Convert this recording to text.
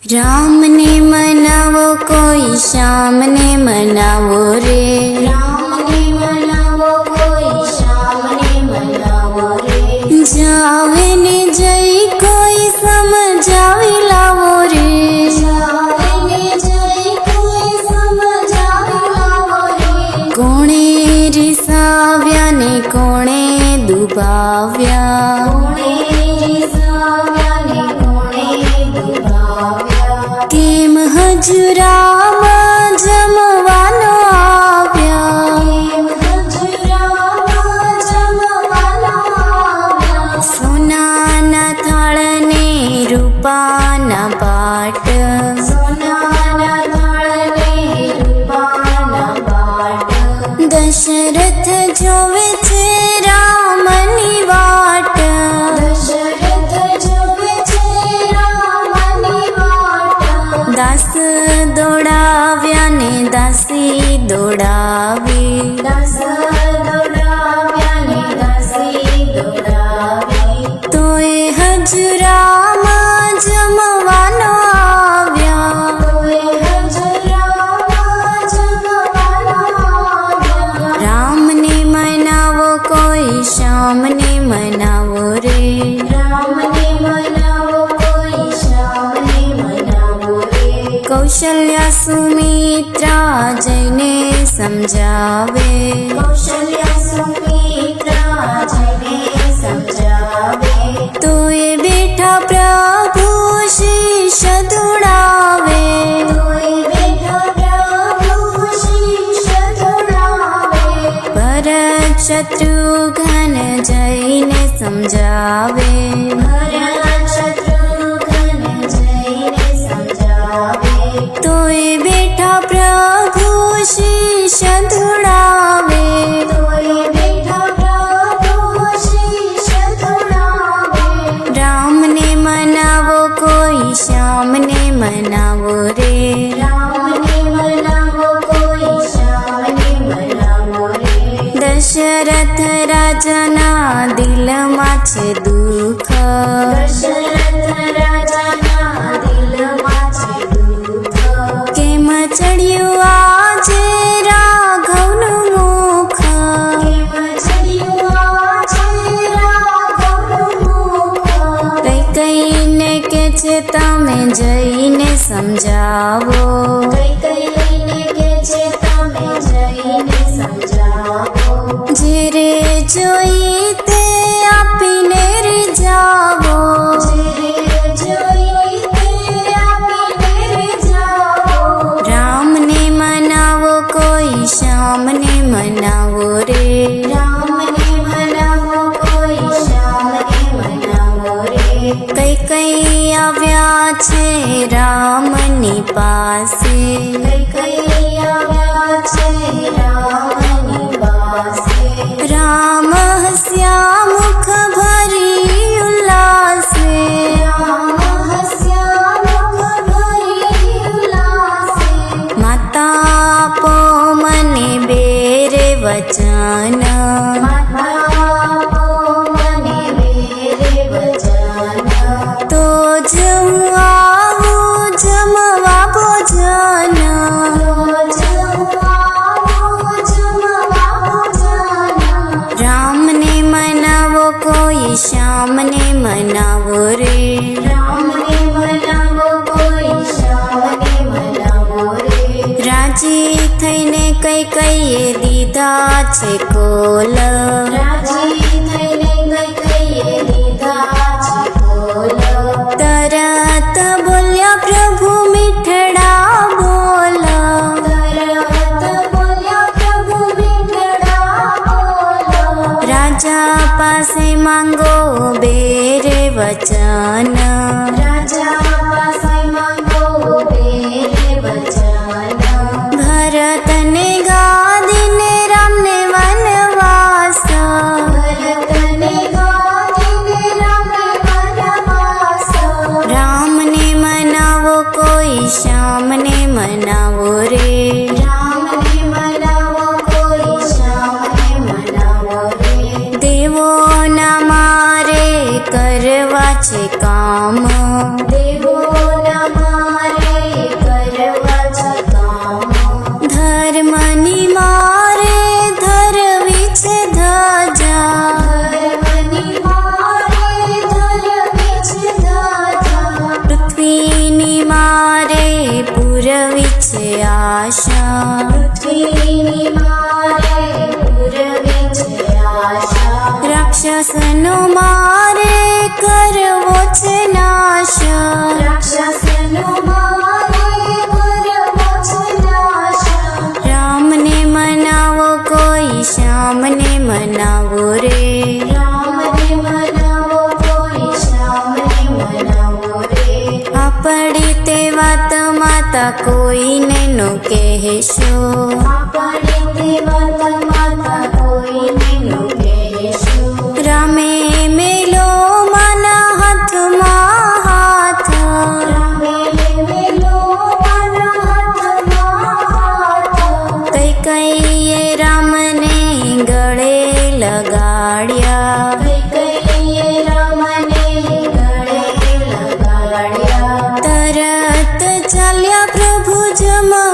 राम ने मनावो कोई श्याम ने मनावो रे। राम ने मनावो कोई श्याम ने मनावो रे। जावे ने जय कोई समझावी लावो रे। जावे ने जय कोई समझावी लावो रे। कोणे रिसाव्या ने कोणे दुभाव्या। कोणे रिसाव्या ने कोणे दुभाव्या। केम हजुराम जमवानो आव्या। केम हजुराम जमवानो आव्या। सोनाना थाळने रूपाना पाट। सोनाना थाळने रूपाना पाट। दशरथ जोवे छे रामनी वाट। दशरथ जोवे छे रामनी वाट। दास दौड़ाव्या ने दासी दौड़ावी। दास दौड़ाव्या ने दासी दौड़ावी। तोय हजुराम जमवानो आव्या। तोय हजुराम जमवानो आव्या। राम ने मनावो कोई श्याम ने मनावो रे। राम ने मनावो कोई श्याम ने मनावो रे। कौशल्या सुमित्रा जयने समझावे। कौशल्या सुमित्रा जयने समझावे। तोय बेठा प्रभु शीश धुड़ावे। तोय बेठा प्रभु शीश धुड़ावे। भरत शत्रुघ्न जयने समझावे। भरत शत्रुघ्न जयने समझावे। तोय बेठा प्रभु शीश धुड़ावे। तोय बेठा प्रभु शीश धुड़ावे। राम ने मनावो कोई श्याम ने मनावो रे। राम ने मनावो कोई श्याम ने मनावो रे। दशरथ राजाना दिलमां छे दुख। दशरथ राजाना दिलमां छे दुख। केम चढ़्यु आजे राघवनुं मुख। केम चढ़्यु आजे राघवनुं मुख। कैकेयीने के छे तमे जईने समझावो। कैकेयीने के छे तमे जईने समझावो। जेरे जोई ते आपीने रिझावो। जेरे जोई ते आपीने रिझावो। राम ने मनावो कोई श्याम ने मनावो रे। राम ने मनावो कोई श्याम ने मनावो रे। कैकेयी आव्या छे रामनी पासे। कैकेयी आव्या छे रामनी पासे। राम हस्या मुख भरी उल्लासे। राम हस्या मुख भरी उल्लासे। माता आपो मने बेरे वचन। माता आपो मने बेरे वचन। तो जमू आवू जमवा भोजन। तो जमू आवू जमवा भोजन। राम ने मनावो कोई श्याम ने मनावो रे। राम ने मनावो कोई श्याम ने मनावो रे। राजी थईने कैकेयीए दीधा छे कोल। राजी थईने कैकेयीए दीधा छे कोल। तरत बोल्या प्रभु मीठड़ा बोल। तरत बोल्या प्रभु मीठड़ा बोल। राजा पासे मांगो बेरे वचन। राजा पासे मांगो बेरे वचन। भरत ने गादी ने राम ने वनवास। भरत ने गादी ने राम ने वनवास। राम ने मनावो कोई श्याम ने मनावो रे। राम ने मनावो कोई श्याम ने मनावो रे। देवो ना मारे करवा छे काम। देवो ना मारे પૃથ્વીની મારે પૂરવી છે આશા પૃથ્વીની મારે પૂરવી છે આશા રાક્ષસનો મારે કરવો છે નાશ રાક્ષસનો મારે કરવો છે નાશ રામને મનાવો કોઈ શ્યામને મનાવો રે રામને મનાવો કોઈ શ્યામને મનાવો રે આપણે તે વાત માતા કોઈને નો કહેશો આપણે તે વાત માતા કોઈને નો કહેશો રામે મેલો માના હાથમાં હાથ રામે મેલો માના હાથમાં હાથ કૈકૈયે રામને ગળે લગાડ્યા કૈકૈયે રામને ગળે લગાડ્યા તરત ચાલ્યા પ્રભુ જમવા